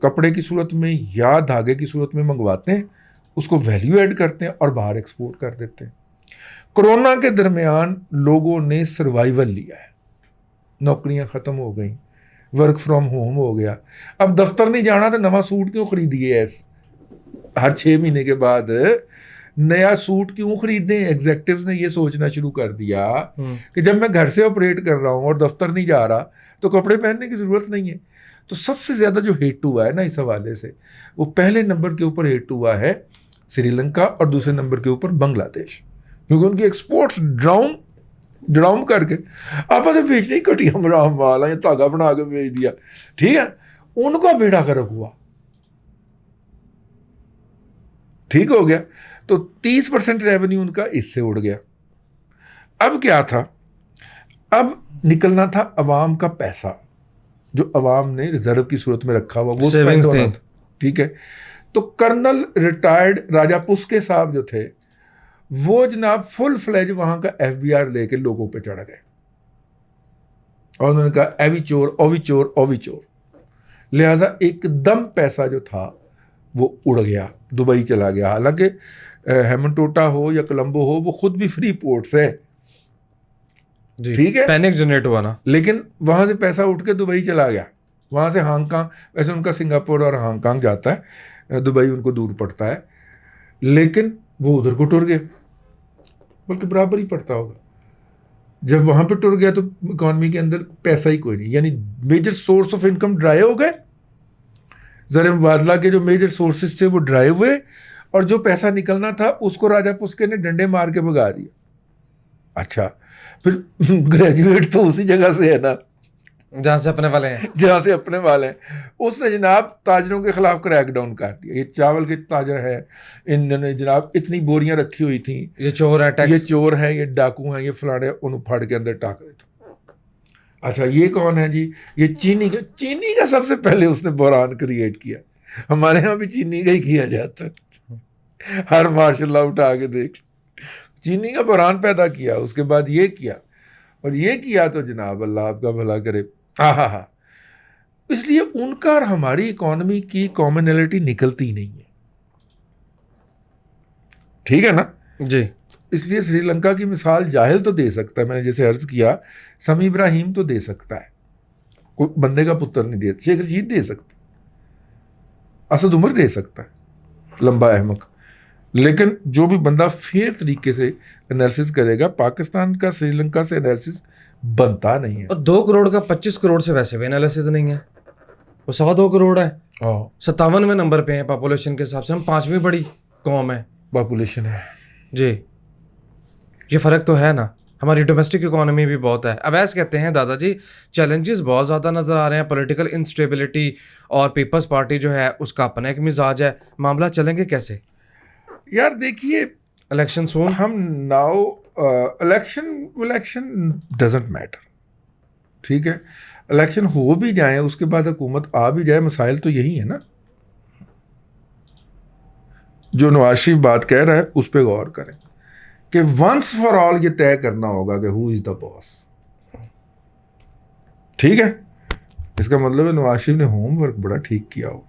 کپڑے کی صورت میں یا دھاگے کی صورت میں منگواتے ہیں, اس کو ویلیو ایڈ کرتے ہیں اور باہر ایکسپورٹ کر دیتے ہیں. کرونا کے درمیان لوگوں نے سروائیول لیا ہے, نوکریاں ختم ہو گئیں, ورک فرام ہوم ہو گیا, اب دفتر نہیں جانا تو نواں سوٹ کیوں خریدیے, ہر 6 مہینے کے بعد نیا سوٹ کیوں خریدیں. ایگزیکٹوز نے یہ سوچنا شروع کر دیا کہ جب میں گھر سے آپریٹ کر رہا ہوں اور دفتر نہیں جا رہا تو کپڑے پہننے کی ضرورت نہیں ہے. تو سب سے زیادہ جو ہٹ ہوا ہے نا اس حوالے سے, وہ پہلے نمبر کے اوپر ہٹ ہوا ہے سری لنکا اور دوسرے نمبر کے اوپر بنگلہ دیش, کیونکہ ان کی ایکسپورٹس ڈراؤن کر کے آپس میں بیچنے کٹیا مرام مال ہے, دھاگا بنا کے بیچ دیا, ٹھیک ہے, ان کا بیڑا غرق ہوا, ٹھیک ہو گیا. تو 30% ریونیو ان کا اس سے اڑ گیا. اب کیا تھا, اب نکلنا تھا عوام کا پیسہ جو عوام نے ریزرو کی صورت میں رکھا ہوا, وہ اسپینڈ ہونا تھا, ٹھیک ہے. تو کرنل ریٹائرڈ راجا پسکے صاحب جو تھے وہ جناب فل فلیج وہاں کا FBR لے کے لوگوں پہ چڑھ گئے اور انہوں نے کہا ایوی چور اووی چور اووی چور. لہٰذا ایک دم پیسہ جو تھا وہ اڑ گیا, دبئی چلا گیا. حالانکہ ہیمنٹوٹا ہو یا کولمبو ہو وہ خود بھی فری پورٹس ہیں, ٹھیک ہے, پینک جنریٹ ہوا نا, لیکن وہاں سے پیسہ اٹھ کے دبئی چلا گیا, وہاں سے ہانگ کانگ, ویسے ان کا سنگاپور اور ہانگ کانگ جاتا ہے, دبئی ان کو دور پڑتا ہے, لیکن وہ ادھر کو ٹر گئے, بلکہ برابر ہی پڑتا ہوگا. جب وہاں پہ ٹر گیا تو اکانومی کے اندر پیسہ ہی کوئی نہیں, یعنی major source of income dry ہو گئے, زر مبادلہ کے جو میجر سورسز تھے وہ ڈرائی ہوئے, اور جو پیسہ نکلنا تھا اس کو راجا پسکے نے ڈنڈے مار کے بھگا دیا. اچھا, پھر گریجویٹ تو اسی جگہ سے ہے نا جہاں سے اپنے والے ہیں, جہاں سے اپنے والے ہیں. اس نے جناب تاجروں کے خلاف کریک ڈاؤن کر دیا. یہ چاول کے تاجر ہیں, انہوں نے جناب اتنی بوریاں رکھی ہوئی تھیں, یہ چور ہے, یہ چور ہیں, یہ ڈاکو ہیں, یہ فلانے, انہوں پھاڑ کے اندر ٹاک دیتا. اچھا یہ کون ہے جی, یہ چینی کا سب سے پہلے اس نے بحران کریٹ کیا. ہمارے یہاں بھی چینی کا ہی کیا جاتا ہے, ہر ماشاء اللہ اٹھا کے دیکھ, چینی کا بحران پیدا کیا, اس کے بعد یہ کیا اور یہ کیا, تو جناب اللہ آپ کا بھلا کرے. ہاں, اس لیے ان کا اور ہماری اکانومی کی کامنلٹی نکلتی نہیں ہے, ٹھیک ہے نا جی. اس لیے سری لنکا کی مثال جاہل تو دے سکتا ہے, میں نے جیسے عرض کیا, سمی ابراہیم تو دے سکتا ہے, کوئی بندے کا پتر نہیں دے, شیخ رشید دے سکتا, اسد عمر دے سکتا ہے, لمبا احمق, لیکن جو بھی بندہ فیئر طریقے سے انالیسس کرے گا, پاکستان کا سری لنکا سے انالیسس بنتا نہیں ہے. اور 2 کروڑ کا 25 کروڑ سے ویسے بھی انالیسس نہیں ہے, وہ 2.25 کروڑ ہے, 57ویں نمبر پہ ہیں پاپولیشن کے حساب سے, ہم 5ویں بڑی قوم ہے پاپولیشن ہے. جی, یہ فرق تو ہے نا, ہماری ڈومیسٹک اکانومی بھی بہت ہے. اویس کہتے ہیں دادا جی چیلنجز بہت زیادہ نظر آ رہے ہیں, پولیٹیکل انسٹیبلٹی, اور پیپلز پارٹی جو ہے اس کا اپنا ایک مزاج ہے, معاملہ چلیں گے کیسے؟ یار دیکھیے, الیکشن سون, ہم ناؤ الیکشن ڈزنٹ میٹر, ٹھیک ہے, الیکشن ہو بھی جائیں, اس کے بعد حکومت آ بھی جائے, مسائل تو یہی ہے نا. جو نواز شریف بات کہہ رہا ہے اس پہ غور کریں کہ ونس فار آل یہ طے کرنا ہوگا کہ ہو از دا باس, ٹھیک ہے. اس کا مطلب ہے نواز شریف نے ہوم ورک بڑا ٹھیک کیا ہو.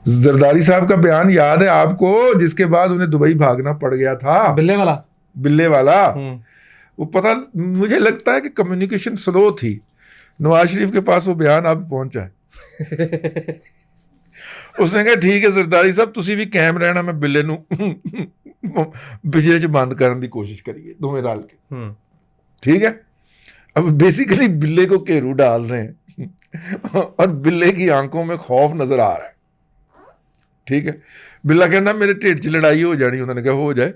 زرداری صاحب کا بیان یاد ہے آپ کو, جس کے بعد انہیں دبئی بھاگنا پڑ گیا تھا, بلے والا. وہ پتہ مجھے لگتا ہے کہ کمیونیکیشن سلو تھی, نواز شریف کے پاس وہ بیان اب پہنچا ہے. اس نے کہا ٹھیک ہے زرداری صاحب, تسی بھی قائم رہنا, میں بلے نو بجلی چ بند کرنے کی کوشش کریے دوویں رل کے, ٹھیک ہے. اب بیسیکلی بلے کو گھیرو ڈال رہے ہیں اور بلے کی آنکھوں میں خوف نظر آ رہا ہے, ٹھیک ہے. بلا کہنا میرے ٹھیڈ چ لڑائی ہو جانی, انہوں نے کہا ہو جائے,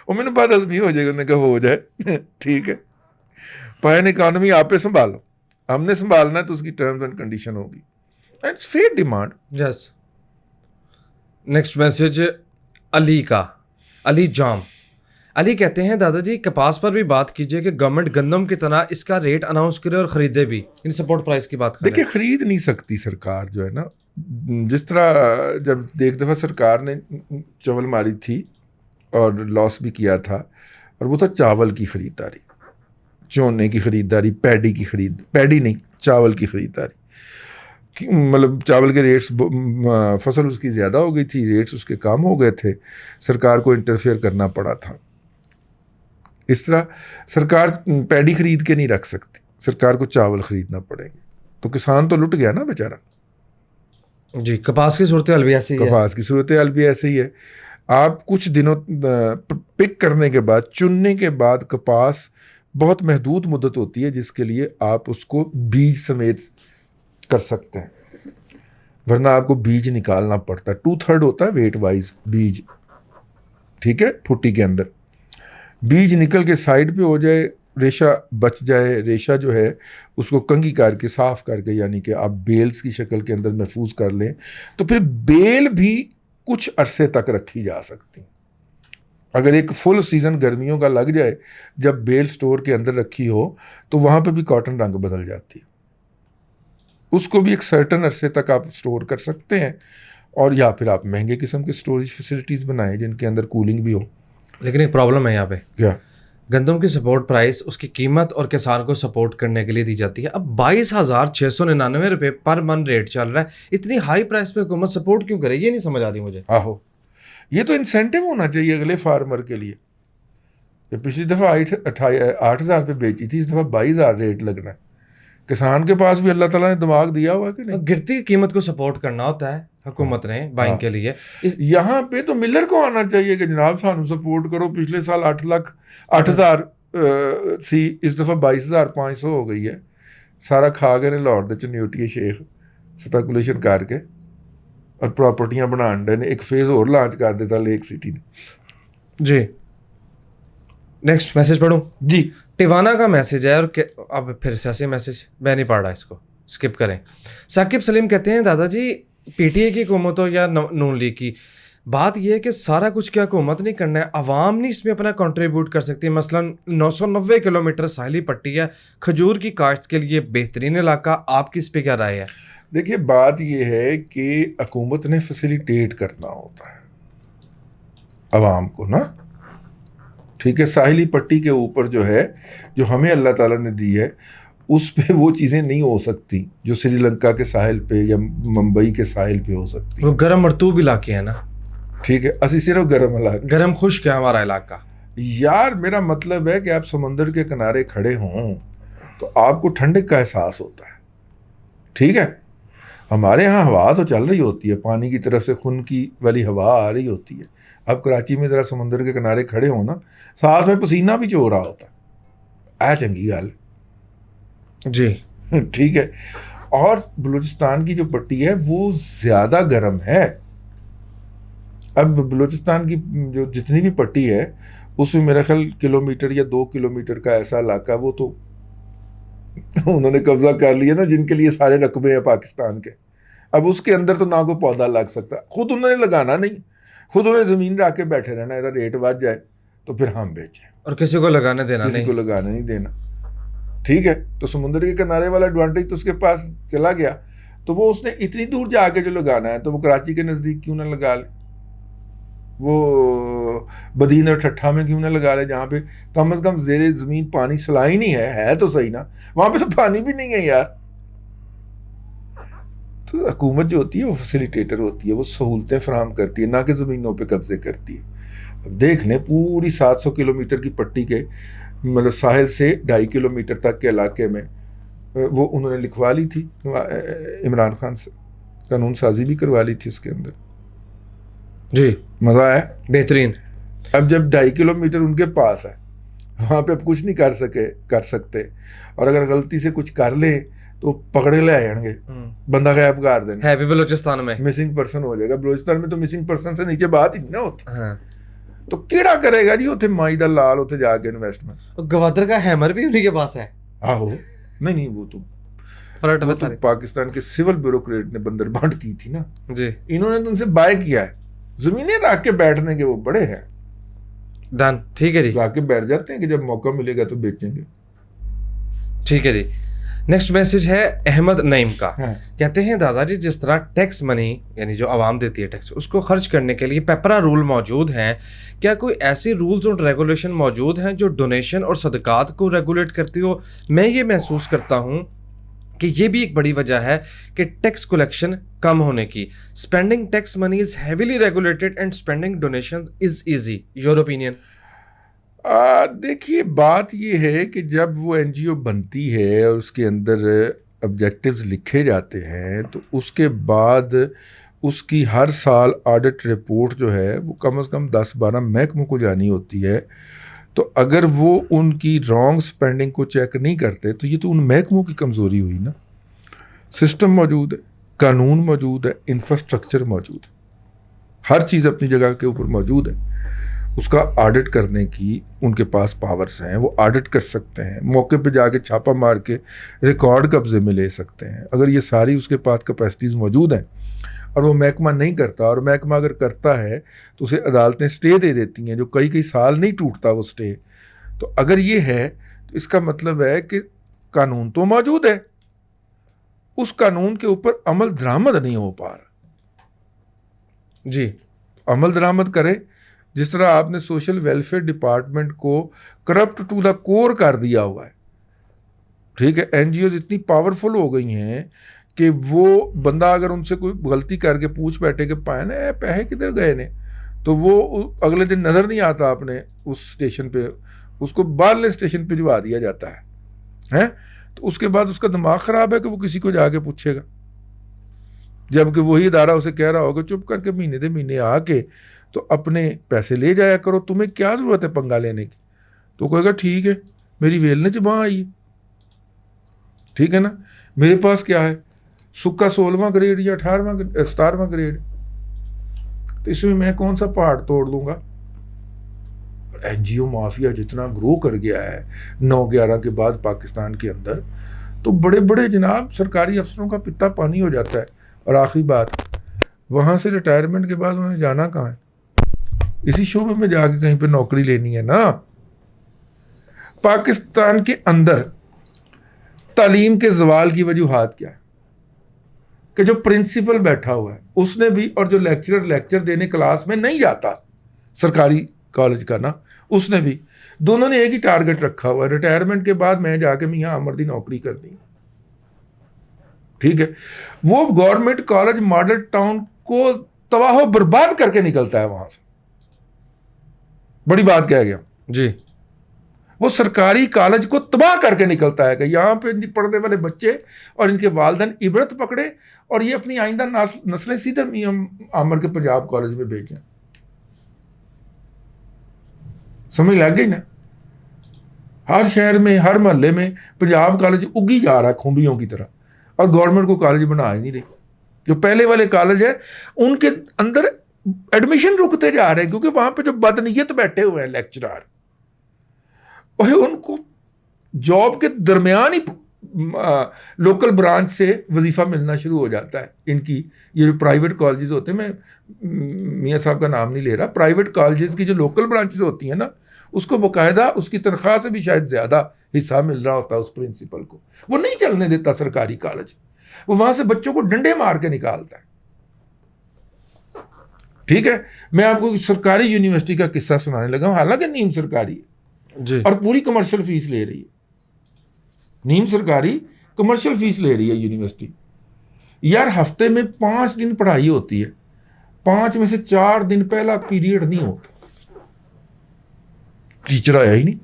وہ میرے بعد ہضمی ہو جائے گا, انہوں نے کہا ہو جائے, ٹھیک ہے. پائن اکانومی آپ پہ سنبھالو, ہم نے سنبھالنا ہے تو اس کی ٹرمز اینڈ کنڈیشن ہوگی, it's fair demand. Yes. Next message Ali کا, علی جام. علی کہتے ہیں دادا جی کپاس پر بھی بات کیجئے کہ گورنمنٹ گندم کی طرح اس کا ریٹ اناؤنس کرے اور خریدے بھی, ان سپورٹ پرائس کی بات کریں. دیکھیے خرید نہیں سکتی سرکار جو ہے نا, جس طرح جب ایک دفعہ سرکار نے چاول ماری تھی اور لاس بھی کیا تھا, اور وہ تھا چاول کی خریداری, چونے کی خریداری، پیڈی نہیں، چاول کی خریداری، مطلب چاول کے ریٹس، فصل اس کی زیادہ ہو گئی تھی، ریٹس اس کے کم ہو گئے تھے، سرکار کو انٹرفیئر کرنا پڑا تھا. اس طرح سرکار پیڈی خرید کے نہیں رکھ سکتی، سرکار کو چاول خریدنا پڑیں گے، تو کسان تو لٹ گیا نا بیچارہ. جی کپاس کی صورتحال بھی ایسی ہے. کپاس کی صورتحال بھی ایسے ہی ہے. آپ کچھ دنوں پک کرنے کے بعد، چننے کے بعد، کپاس بہت محدود مدت ہوتی ہے جس کے لیے آپ اس کو بیج سمیت کر سکتے ہیں، ورنہ آپ کو بیج نکالنا پڑتا ہے. 2/3 ہوتا ہے ویٹ وائز بیج، ٹھیک ہے. پھٹی کے اندر بیج نکل کے سائڈ پہ ہو جائے، ریشہ بچ جائے، ریشہ جو ہے اس کو کنگھی کر کے صاف کر کے، یعنی کہ آپ بیلز کی شکل کے اندر محفوظ کر لیں، تو پھر بیل بھی کچھ عرصے تک رکھی جا سکتی. اگر ایک فل سیزن گرمیوں کا لگ جائے جب بیل سٹور کے اندر رکھی ہو، تو وہاں پہ بھی کاٹن رنگ بدل جاتی ہے. اس کو بھی ایک سرٹن عرصے تک آپ سٹور کر سکتے ہیں، اور یا پھر آپ مہنگے قسم کے سٹوریج فیسلٹیز بنائیں جن کے اندر کولنگ بھی ہو. لیکن ایک پرابلم ہے یہاں پہ، کیا؟ گندم کی سپورٹ پرائس اس کی قیمت اور کسان کو سپورٹ کرنے کے لیے دی جاتی ہے. اب 22,699 روپے پر من ریٹ چل رہا ہے. اتنی ہائی پرائس پہ حکومت سپورٹ کیوں کرے؟ یہ نہیں سمجھ آ رہی مجھے. آہو، یہ تو انسینٹیو ہونا چاہیے اگلے فارمر کے لیے. پچھلی دفعہ 8,000 پہ بیچی تھی، اس دفعہ 22,000 ریٹ لگنا ہے. کسان کے پاس بھی اللہ تعالیٰ نے دماغ دیا ہوا ہے کہ نہیں؟ گرتی قیمت کو سپورٹ کرنا ہوتا ہے حکومت نے بائنگ کے لیے. یہاں پہ تو ملر کو آنا چاہیے کہ جناب سانو سپورٹ کرو. پچھلے سال 8,000 سی، اس دفعہ 22,500 ہو گئی ہے. سارا کھا گئے نے لاہور دے چنیوٹی شیخ سپیکولیشن کر کے، اور پراپرٹیاں بنا ڈے نے. ایک فیز اور لانچ کر دیتا لیک سٹی نے. جی نیکسٹ میسج پڑھوں. جی ٹیوانا کا میسج ہے، اور اب پھر سیاسی میسج میں نہیں پڑھ رہا، اس کو اسکپ کریں. ثاقب سلیم کہتے ہیں دادا جی پی ٹی اے کی حکومت ہو یا نون لیگ کی، بات یہ ہے کہ سارا کچھ کیا حکومت نہیں کرنا ہے، عوام نہیں اس میں اپنا کنٹریبیوٹ کر سکتی. مثلا 990 کلومیٹر ساحلی پٹی ہے، کھجور کی کاشت کے لیے بہترین علاقہ. آپ کی اس پہ کیا رائے ہے؟ دیکھیے بات یہ ہے کہ حکومت نے فیسیلیٹیٹ کرنا ہوتا ہے عوام کو نا، ٹھیک ہے. ساحلی پٹی کے اوپر جو ہے، جو ہمیں اللہ تعالیٰ نے دی ہے، اس پہ وہ چیزیں نہیں ہو سکتی جو سری لنکا کے ساحل پہ یا ممبئی کے ساحل پہ ہو سکتی. وہ گرم مرطوب علاقے ہیں نا. ٹھیک ہے، اسی صرف گرم علاقہ، گرم خشک ہے ہمارا علاقہ. یار میرا مطلب ہے کہ آپ سمندر کے کنارے کھڑے ہوں تو آپ کو ٹھنڈک کا احساس ہوتا ہے. ٹھیک ہے، ہمارے یہاں ہوا تو چل رہی ہوتی ہے، پانی کی طرف سے خنکی والی ہوا آ رہی ہوتی ہے. اب کراچی میں ذرا سمندر کے کنارے کھڑے ہوں نا، ساتھ میں پسینہ بھی چو رہا ہوتا ہے. چنگی گل جی. ٹھیک ہے. اور بلوچستان کی جو پٹی ہے وہ زیادہ گرم ہے. اب بلوچستان کی جو جتنی بھی پٹی ہے اس میں میرا خیال کلومیٹر یا 2 کلومیٹر کا ایسا علاقہ وہ تو انہوں نے قبضہ کر لیا نا، جن کے لیے سارے رقبے ہیں پاکستان کے. اب اس کے اندر تو نہ کوئی پودا لگ سکتا، خود انہوں نے لگانا نہیں، خود انہیں زمین رکھ کے بیٹھے رہنا. اگر ریٹ بڑھ جائے تو پھر ہم بیچیں، اور کسی کو لگانے دینا نہیں، کسی کو لگانے نہیں دینا. ٹھیک ہے، تو سمندر کے کنارے والا ایڈوانٹیج تو اس کے پاس چلا گیا. تو وہ اس نے اتنی دور جا کے جو لگانا ہے تو وہ کراچی کے نزدیک کیوں نہ لگا لے، وہ بدین اور ٹھٹھا میں کیوں نہ لگا لے، جہاں پہ کم از کم زیر زمین پانی سلائی نہیں ہے تو صحیح نا. وہاں پہ تو پانی بھی نہیں ہے یار. تو حکومت جو ہوتی ہے وہ فیسیلیٹیٹر ہوتی ہے، وہ سہولتیں فراہم کرتی ہے، نہ کہ زمینوں پہ قبضے کرتی ہے. اب دیکھ لیں پوری 700 کلومیٹر کی پٹی کے مطلب ساحل سے 2.5 کلومیٹر تک کے علاقے میں وہ انہوں نے لکھوا لی تھی عمران خان سے، قانون سازی بھی کروا لی تھی اس کے اندر. جی مزہ آیا، بہترین. اب جب 2.5 کلومیٹر ان کے پاس ہے، وہاں پہ اب کچھ نہیں کر سکتے، اور اگر غلطی سے کچھ کر لیں تو پکڑے لے آئیں گے، بندہ غائب کر دیں گے. ہے بھی بلوچستان میں مسنگ پرسن ہو جائے گا. بلوچستان میں تو مسنگ پرسن سے نیچے بات ہی نہیں نہ ہوتی. تو کیڑا کرے گا جی اتنے مائی دا لال اتنے جا کے انویسٹمنٹ. گوادر کا ہیمر بھی انہی کے پاس ہے. آہو نہیں وہ تو پاکستان کے سول بیوروکریٹ نے بندر بانٹ کی تھی نا جی. انہوں نے تو ان سے بائے کیا ہے، زمینیں رکھ کے بیٹھنے کے وہ بڑے ہیں. ڈن. ٹھیک ہے جی، رکھ کے بیٹھ جاتے ہیں کہ جب موقع ملے گا تو بیچیں گے. ٹھیک ہے جی. نیکسٹ میسج ہے احمد نعیم کا. ہاں. کہتے ہیں دادا جی جس طرح ٹیکس منی یعنی جو عوام دیتی ہے ٹیکس اس کو خرچ کرنے کے لیے پیپرا رول موجود ہیں, کیا کوئی ایسی رولز اور ریگولیشن موجود ہیں جو ڈونیشن اور صدقات کو ریگولیٹ کرتی ہو؟ میں یہ محسوس کرتا ہوں کہ یہ بھی ایک بڑی وجہ ہے کہ ٹیکس کلیکشن کم ہونے کی. Spending tax money is heavily regulated and spending donation is easy. Your opinion? دیکھیے بات یہ ہے کہ جب وہ این جی او بنتی ہے اور اس کے اندر آبجیکٹیوز لکھے جاتے ہیں تو اس کے بعد اس کی ہر سال آڈٹ رپورٹ جو ہے وہ کم از کم 10-12 محکموں کو جانی ہوتی ہے. تو اگر وہ ان کی رانگ سپینڈنگ کو چیک نہیں کرتے تو یہ تو ان محکموں کی کمزوری ہوئی نا. سسٹم موجود ہے, قانون موجود ہے, انفراسٹرکچر موجود ہے, ہر چیز اپنی جگہ کے اوپر موجود ہے. اس کا آڈٹ کرنے کی ان کے پاس پاورز ہیں, وہ آڈٹ کر سکتے ہیں, موقع پہ جا کے چھاپا مار کے ریکارڈ قبضے میں لے سکتے ہیں. اگر یہ ساری اس کے پاس کیپیسٹیز موجود ہیں اور وہ محکمہ نہیں کرتا, اور محکمہ اگر کرتا ہے تو اسے عدالتیں سٹے دے دیتی ہیں جو کئی سال نہیں ٹوٹتا وہ سٹے. تو اگر یہ ہے تو اس کا مطلب ہے کہ قانون تو موجود ہے, اس قانون کے اوپر عمل درآمد نہیں ہو پا رہا. جی, عمل درآمد کرے. جس طرح آپ نے سوشل ویلفیئر ڈپارٹمنٹ کو کرپٹ ٹو دا کور کر دیا ہوا ہے, ٹھیک ہے, این جی اوز اتنی پاورفل ہو گئی ہیں کہ وہ بندہ اگر ان سے کوئی غلطی کر کے پوچھ بیٹھے کہ پائے پیسے کدھر گئے نے, تو وہ اگلے دن نظر نہیں آتا اپنے اس اسٹیشن پہ, اس کو باہرلے اسٹیشن پہ جوا دیا جاتا ہے. تو اس کے بعد اس کا دماغ خراب ہے کہ وہ کسی کو جا کے پوچھے گا, جبکہ وہی ادارہ اسے کہہ رہا ہوگا چپ کر کے مہینے دے مہینے آ کے تو اپنے پیسے لے جایا کرو, تمہیں کیا ضرورت ہے پنگا لینے کی. تو کہے گا ٹھیک ہے میری ویل نے جباں آئی ہے, ٹھیک ہے نا, میرے پاس کیا ہے سکا 16واں گریڈ یا 17واں گریڈ, تو اس میں کون سا پہاڑ توڑ لوں گا. این جی او مافیا جتنا گرو کر گیا ہے 9/11 کے بعد پاکستان کے اندر, تو بڑے بڑے جناب سرکاری افسروں کا پتا پانی ہو جاتا ہے. اور آخری بات, وہاں سے ریٹائرمنٹ کے بعد انہیں جانا کہاں ہے, اسی شعبے میں جا کے کہیں پہ نوکری لینی ہے نا. پاکستان کے اندر تعلیم کے زوال کی وجوہات کیا ہے کہ جو پرنسپل بیٹھا ہوا ہے اس نے بھی, اور جو لیکچرر لیکچر دینے کلاس میں نہیں جاتا سرکاری کالج کا نا, اس نے بھی, دونوں نے ایک ہی ٹارگٹ رکھا ہوا ہے, ریٹائرمنٹ کے بعد میں جا کے میاں امردی نوکری کرنی ہے. ٹھیک ہے, وہ گورنمنٹ کالج ماڈل ٹاؤن کو تباہ و برباد کر کے نکلتا ہے وہاں سے. بڑی بات کہہ گیا جی, وہ سرکاری کالج کو تباہ کر کے نکلتا ہے کہ یہاں پہ پڑھنے والے بچے اور ان کے والدین عبرت پکڑے اور یہ اپنی آئندہ نسلیں سیدھے میاں عامر کے پنجاب کالج میں بھیجیں. سمجھ لگ گئی نا. ہر شہر میں ہر محلے میں پنجاب کالج اگی جا رہا ہے کھمبیوں کی طرح, اور گورنمنٹ کو کالج بنا ہی نہیں رہی. جو پہلے والے کالج ہے ان کے اندر ایڈمیشن رکتے جا رہے ہیں کیونکہ وہاں پہ جو بدنیت بیٹھے ہوئے ہیں لیکچرار, ان کو جاب کے درمیان ہی لوکل برانچ سے وظیفہ ملنا شروع ہو جاتا ہے. ان کی یہ جو پرائیویٹ کالجز ہوتے ہیں, میں میاں صاحب کا نام نہیں لے رہا, پرائیویٹ کالجز کی جو لوکل برانچز ہوتی ہیں نا, اس کو باقاعدہ اس کی تنخواہ سے بھی شاید زیادہ حصہ مل رہا ہوتا ہے اس پرنسپل کو. وہ نہیں چلنے دیتا سرکاری کالج, وہ وہاں سے بچوں کو ڈنڈے مار کے نکالتا ہے. ٹھیک ہے, میں آپ کو سرکاری یونیورسٹی کا قصہ سنانے لگا ہوں, حالانکہ نیم سرکاری ہے جی, اور پوری کمرشل فیس لے رہی ہے. نیم سرکاری کمرشل فیس لے رہی ہے یونیورسٹی. یار ہفتے میں 5 دن پڑھائی ہوتی ہے, 5 میں سے 4 دن پہلا پیریڈ نہیں ہوتا. ٹیچر آیا ہی نہیں.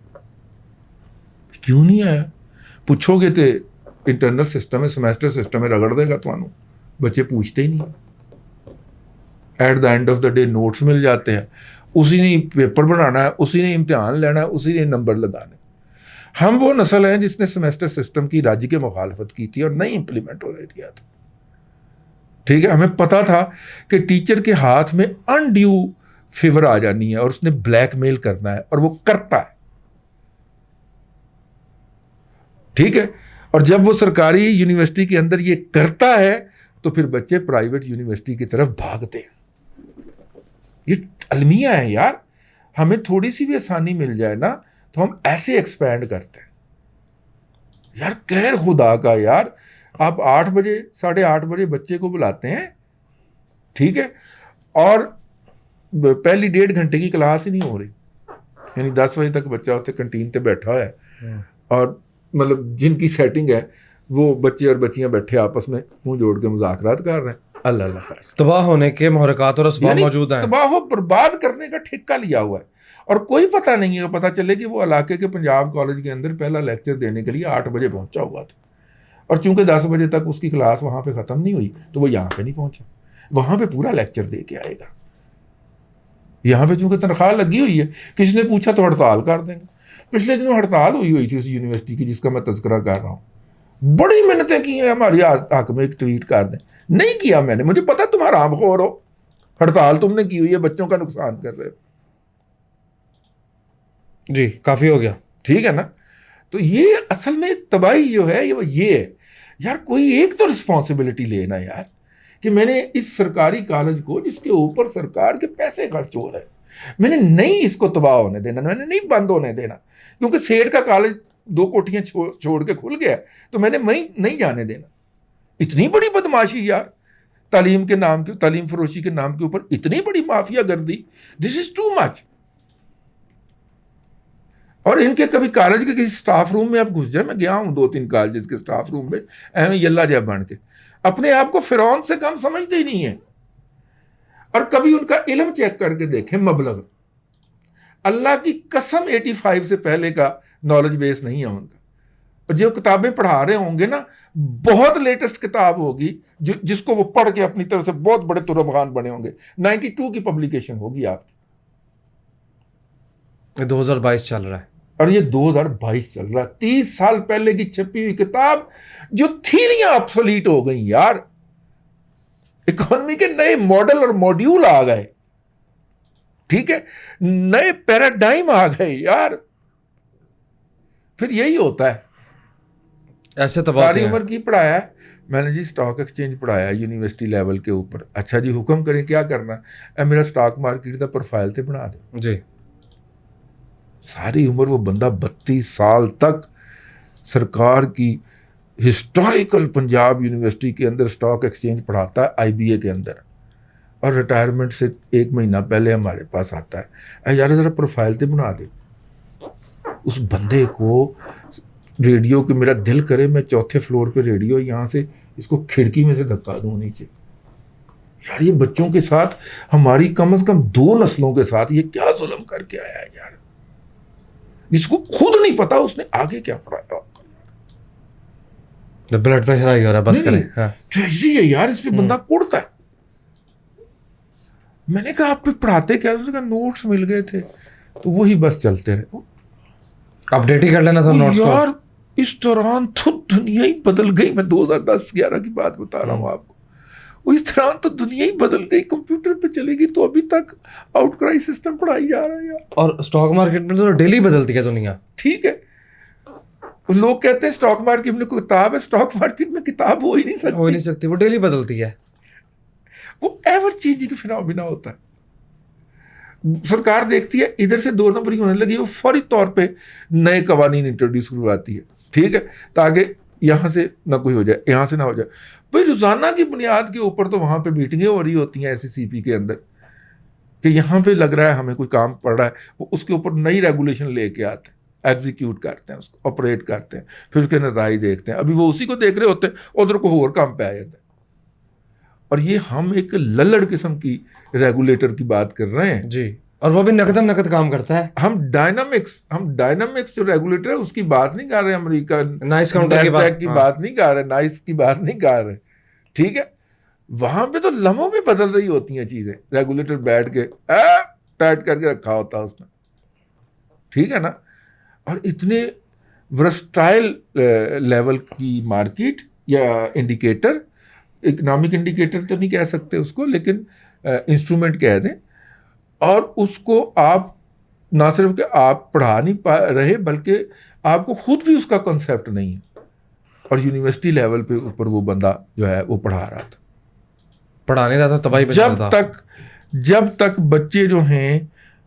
کیوں نہیں آیا پوچھو گے تو انٹرنل سسٹم ہے, سیمیسٹر سسٹم ہے, رگڑ دے گا تمہوں. بچے پوچھتے ہی نہیں. At the end of the day notes مل جاتے ہیں, اسی نے پیپر بنانا ہے, اسی نے امتحان لینا ہے, اسی نے نمبر لگانے. ہم وہ نسل ہیں جس نے سیمیسٹر سسٹم کی راجی کے مخالفت کی تھی اور نہیں امپلیمنٹ ہونے دیا تھا. ٹھیک ہے, ہمیں پتا تھا کہ ٹیچر کے ہاتھ میں انڈیو فیور آ جانی ہے اور اس نے بلیک میل کرنا ہے, اور وہ کرتا ہے. ٹھیک ہے, اور جب وہ سرکاری یونیورسٹی کے اندر یہ کرتا ہے تو پھر بچے پرائیویٹ یونیورسٹی کی طرف بھاگتے ہیں. یہ المیہ ہے یار. ہمیں تھوڑی سی بھی آسانی مل جائے نا تو ہم ایسے ایکسپینڈ کرتے ہیں. یار قہر خدا کا یار. آپ 8 بجے 8:30 بجے بچے کو بلاتے ہیں, ٹھیک ہے, اور پہلی 1.5 گھنٹے کی کلاس ہی نہیں ہو رہی, یعنی 10 بجے تک بچہ اتنے کنٹین تے بیٹھا ہوا ہے, اور مطلب جن کی سیٹنگ ہے وہ بچے اور بچیاں بیٹھے آپس میں منہ جوڑ کے مذاکرات کر رہے ہیں. اللہ اللہ خیر. تباہ ہونے کے محرکات اور اسباب یعنی موجود ہیں. تباہ و برباد کرنے کا ٹھیکہ لیا ہوا ہے, اور کوئی پتہ نہیں ہے. پتہ چلے کہ وہ علاقے کے پنجاب کالج کے اندر پہلا لیکچر دینے کے لیے 8 بجے پہنچا ہوا تھا, اور چونکہ 10 بجے تک اس کی کلاس وہاں پہ ختم نہیں ہوئی تو وہ یہاں پہ نہیں پہنچا. وہاں پہ پورا لیکچر دے کے آئے گا. یہاں پہ چونکہ تنخواہ لگی ہوئی ہے, کسی نے پوچھا تو ہڑتال کر دیں گے. پچھلے دنوں ہڑتال ہوئی تھی اس یونیورسٹی کی جس کا میں تذکرہ کر رہا ہوں. بڑی محنتیں کی ہیں ہماری حق میں, ایک ٹویٹ کر دیں. نہیں کیا میں نے, مجھے پتا تم حرام خور ہو, ہڑتال تم نے کی ہوئی ہے, بچوں کا نقصان کر رہے ہو. جی کافی ہو گیا, ٹھیک ہے نا. تو یہ اصل میں تباہی جو ہے یہ ہے یار. کوئی ایک تو رسپانسبلٹی لینا یار, کہ میں نے اس سرکاری کالج کو جس کے اوپر سرکار کے پیسے خرچ ہو رہے ہیں, میں نے نہیں اس کو تباہ ہونے دینا, میں نے نہیں بند ہونے دینا. کیونکہ سیٹ کا کالج 2 کوٹھیاں چھوڑ کے کھل گیا, تو میں نے نہیں جانے دینا. اتنی بڑی بدماشی یار, تعلیم کے نام کے, تعلیم فروشی کے نام کے اوپر اتنی بڑی مافیا گردی, دس از ٹو مچ. اور ان کے کبھی کالج کے کسی سٹاف روم میں آپ گھس جائیں, میں گیا ہوں 2-3 کالجز کے سٹاف روم میں, ایویں یلا جا بن کے اپنے آپ کو فرعون سے کم سمجھتے ہی نہیں ہیں. اور کبھی ان کا علم چیک کر کے دیکھیں, مبلغ اللہ کی قسم 85 سے پہلے کا نالج بیس نہیں ہے ان کا. جو کتابیں پڑھا رہے ہوں گے نا, بہت لیٹسٹ کتاب ہوگی جس کو وہ پڑھ کے اپنی طرف سے بہت بڑے ترب خان بنے ہوں گے. 92 کی پبلیکیشن ہوگی آپ کی, 2022 چل رہا ہے, اور یہ 2022 چل رہا ہے. 30 سال پہلے کی چھپی ہوئی کتاب جو تھیریاں آبسولیٹ ہو گئی یار. اکانومی کے نئے ماڈل اور ماڈیول آ گئے, ٹھیک ہے, نئے پیراڈائم آ گئے یار. پھر یہی ہوتا ہے. ایسے تباہ ساری عمر کی پڑھایا ہے میں نے جی, سٹاک ایکسچینج پڑھایا یونیورسٹی لیول کے اوپر. اچھا جی حکم کریں کیا کرنا ہے, میرا سٹاک مارکیٹ دا پروفائل تے بنا دیں. جی ساری عمر وہ بندہ 32 سال تک سرکار کی ہسٹوریکل پنجاب یونیورسٹی کے اندر سٹاک ایکسچینج پڑھاتا ہے IBA کے اندر, اور ریٹائرمنٹ سے 1 مہینہ پہلے ہمارے پاس آتا ہے, اے یار ذرا پروفائل تے بنا دے. اس بندے کو ریڈیو کے, میرا دل کرے میں 4تھے فلور پہ ریڈیو, یہاں سے اس کو کھڑکی میں سے دھکا دوں نیچے. یار یہ بچوں کے ساتھ, ہماری کم از کم 2 نسلوں کے ساتھ یہ کیا ظلم کر کے آیا ہے یار, جس کو خود نہیں پتا اس نے آگے کیا پڑھایا. بلڈ پریشر آئی ہو رہا ہے, بس کریں. ٹریجڈی ہے یار, اس پہ بندہ کڑتا ہے. میں نے کہا آپ پہ پڑھاتے کیا, اس نے کہا نوٹس مل گئے تھے تو وہی بس چلتے رہے. اپڈیٹ ہی کر لینا تھا نوٹس کو. یار اس دوران تو دنیا ہی بدل گئی. میں 2010-11 کی بات بتا رہا ہوں آپ کو. اس دوران تو دنیا ہی بدل گئی, کمپیوٹر پہ چلے گی. تو ابھی تک آؤٹ کرائی سسٹم پڑھائی جا رہا ہے یار. اور اسٹاک مارکیٹ میں تو ڈیلی بدلتی ہے دنیا, ٹھیک ہے. لوگ کہتے ہیں اسٹاک مارکیٹ میں کوئی کتاب ہے, اسٹاک مارکیٹ میں کتاب ہو ہی نہیں سکتی, وہ ڈیلی بدلتی ہے. وہ ایور چینجنگ فینومینا ہوتا ہے. سرکار دیکھتی ہے ادھر سے 2 نمبری ہونے لگی, وہ فوری طور پہ نئے قوانین انٹروڈیوس کرواتی ہے, ٹھیک ہے, تاکہ یہاں سے نہ کوئی ہو جائے, یہاں سے نہ ہو جائے. بھائی روزانہ کی بنیاد کے اوپر تو وہاں پہ میٹنگیں ہو رہی ہوتی ہیں SCCP کے اندر, کہ یہاں پہ لگ رہا ہے ہمیں کوئی کام پڑ رہا ہے, وہ اس کے اوپر نئی ریگولیشن لے کے آتے ہیں, ایگزیکیوٹ کرتے ہیں, اس کو آپریٹ کرتے ہیں, پھر اس کے نتائج دیکھتے ہیں. ابھی وہ اسی کو دیکھ رہے ہوتے ہیں, ادھر کو اور کام پہ آ جاتا ہے. اور یہ ہم ایک للڑ قسم کی ریگولیٹر کی بات کر رہے ہیں جی, اور وہ بھی نقد کام کرتا ہے. ہم ڈائنامکس جو ریگولیٹر ہے اس کی بات نہیں کر رہے, امریکہ نائس کاؤنٹر کی بات نہیں کر رہے, نائس کی بات نہیں کر رہے, ٹھیک ہے. وہاں پہ تو لمحوں میں بدل رہی ہوتی ہیں چیزیں. ریگولیٹر بیٹھ کے ٹائٹ کر کے رکھا ہوتا ہے اس نے, ٹھیک ہے نا. اور اتنے ورسٹائل لیول کی مارکیٹ یا انڈیکیٹر, اکنامک انڈیکیٹر تو نہیں کہہ سکتے اس کو, لیکن انسٹرومنٹ کہہ دیں. اور اس کو آپ نہ صرف کہ آپ پڑھا نہیں پا رہے, بلکہ آپ کو خود بھی اس کا کنسیپٹ نہیں ہے. اور یونیورسٹی لیول پہ اوپر وہ بندہ جو ہے وہ پڑھا رہا تھا, پڑھا نہیں رہا تھا, تباہی پہ چل رہا تھا. جب تک بچے جو ہیں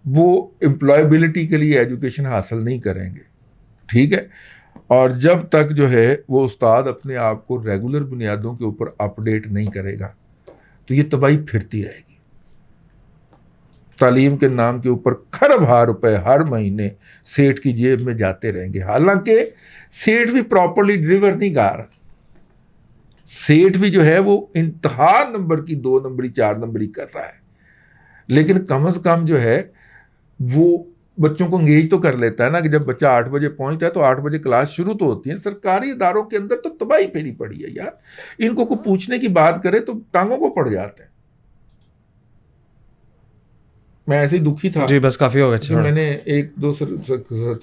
وہ امپلائبلٹی کے لیے ایجوکیشن حاصل نہیں کریں گے, ٹھیک ہے, اور جب تک جو ہے وہ استاد اپنے آپ کو ریگولر بنیادوں کے اوپر اپڈیٹ نہیں کرے گا تو یہ تباہی پھرتی رہے گی. تعلیم کے نام کے اوپر کھرب روپے ہر مہینے سیٹھ کی جیب میں جاتے رہیں گے، حالانکہ سیٹھ بھی پراپرلی ڈلیور نہیں کر رہا. سیٹھ بھی جو ہے وہ انتہا نمبر کی 2 نمبری 4 نمبری کر رہا ہے، لیکن کم از کم جو ہے وہ بچوں کو انگیج تو کر لیتا ہے نا، کہ جب بچہ 8 بجے پہنچتا ہے تو 8 بجے کلاس شروع تو ہوتی ہے. سرکاری اداروں کے اندر تو تباہی پھیری پڑی ہے یار. ان کو پوچھنے کی بات کرے تو ٹانگوں کو پڑ جاتے ہیں. میں ایسے ہی دکھی تھا جی بس کافی ہوگا. کہ میں نے 1-2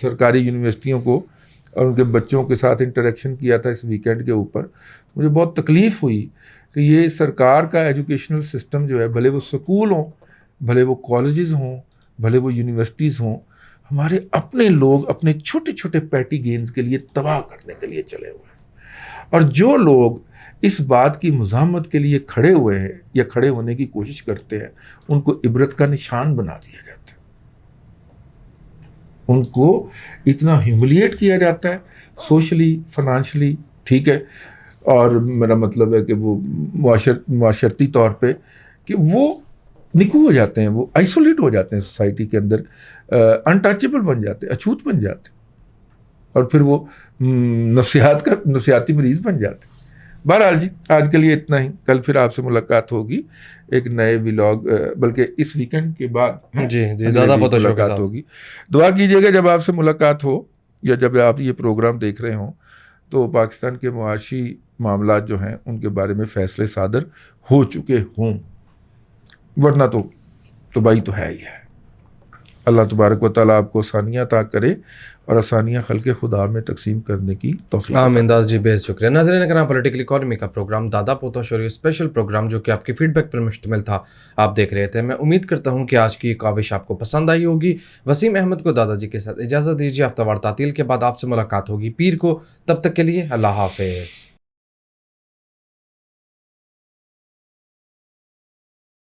سرکاری یونیورسٹیوں کو اور ان کے بچوں کے ساتھ انٹریکشن کیا تھا اس ویکینڈ کے اوپر. مجھے بہت تکلیف ہوئی کہ یہ سرکار کا ایجوکیشنل سسٹم جو ہے، بھلے وہ سکول ہوں، بھلے وہ کالجز ہوں، بھلے وہ یونیورسٹیز ہوں، ہمارے اپنے لوگ اپنے چھوٹے چھوٹے پیٹی گینز کے لیے تباہ کرنے کے لیے چلے ہوئے ہیں. اور جو لوگ اس بات کی مزاحمت کے لیے کھڑے ہوئے ہیں یا کھڑے ہونے کی کوشش کرتے ہیں، ان کو عبرت کا نشان بنا دیا جاتا ہے، ان کو اتنا ہیوملیٹ کیا جاتا ہے سوشلی، فائنانشلی، ٹھیک ہے، اور میرا مطلب ہے کہ وہ معاشرتی طور پہ کہ وہ نکو ہو جاتے ہیں، وہ آئسولیٹ ہو جاتے ہیں سوسائٹی کے اندر، انٹچیبل بن جاتے ہیں، اچھوت بن جاتے ہیں، اور پھر وہ نفسیاتی مریض بن جاتے ہیں. بہرحال جی، آج کے لیے اتنا ہی. کل پھر آپ سے ملاقات ہوگی ایک نئے ولاگ، بلکہ اس ویکنڈ کے بعد جی دادا پوتو شو کے ساتھ ہوگی. دعا کیجیے گا جب آپ سے ملاقات ہو یا جب آپ یہ پروگرام دیکھ رہے ہوں تو پاکستان کے معاشی معاملات جو ہیں ان کے بارے میں فیصلے صادر ہو چکے ہوں، ورنہ تو تباہی تو ہے ہی ہے. اللہ تبارک و تعالیٰ آپ کو آسانیاں عطا کرے اور آسانیاں خلق خدا میں تقسیم کرنے کی توفیق. آمین. دادا جی بہت شکریہ. ناظرین کرام، پولیٹیکل اکانومی کا پروگرام دادا پوتا شو اسپیشل پروگرام جو کہ آپ کی فیڈ بیک پر مشتمل تھا آپ دیکھ رہے تھے. میں امید کرتا ہوں کہ آج کی یہ کاوش آپ کو پسند آئی ہوگی. وسیم احمد کو دادا جی کے ساتھ اجازت دیجیے. ہفتہ وار تعطیل کے بعد آپ سے ملاقات ہوگی پیر کو. تب تک کے لیے اللہ حافظ.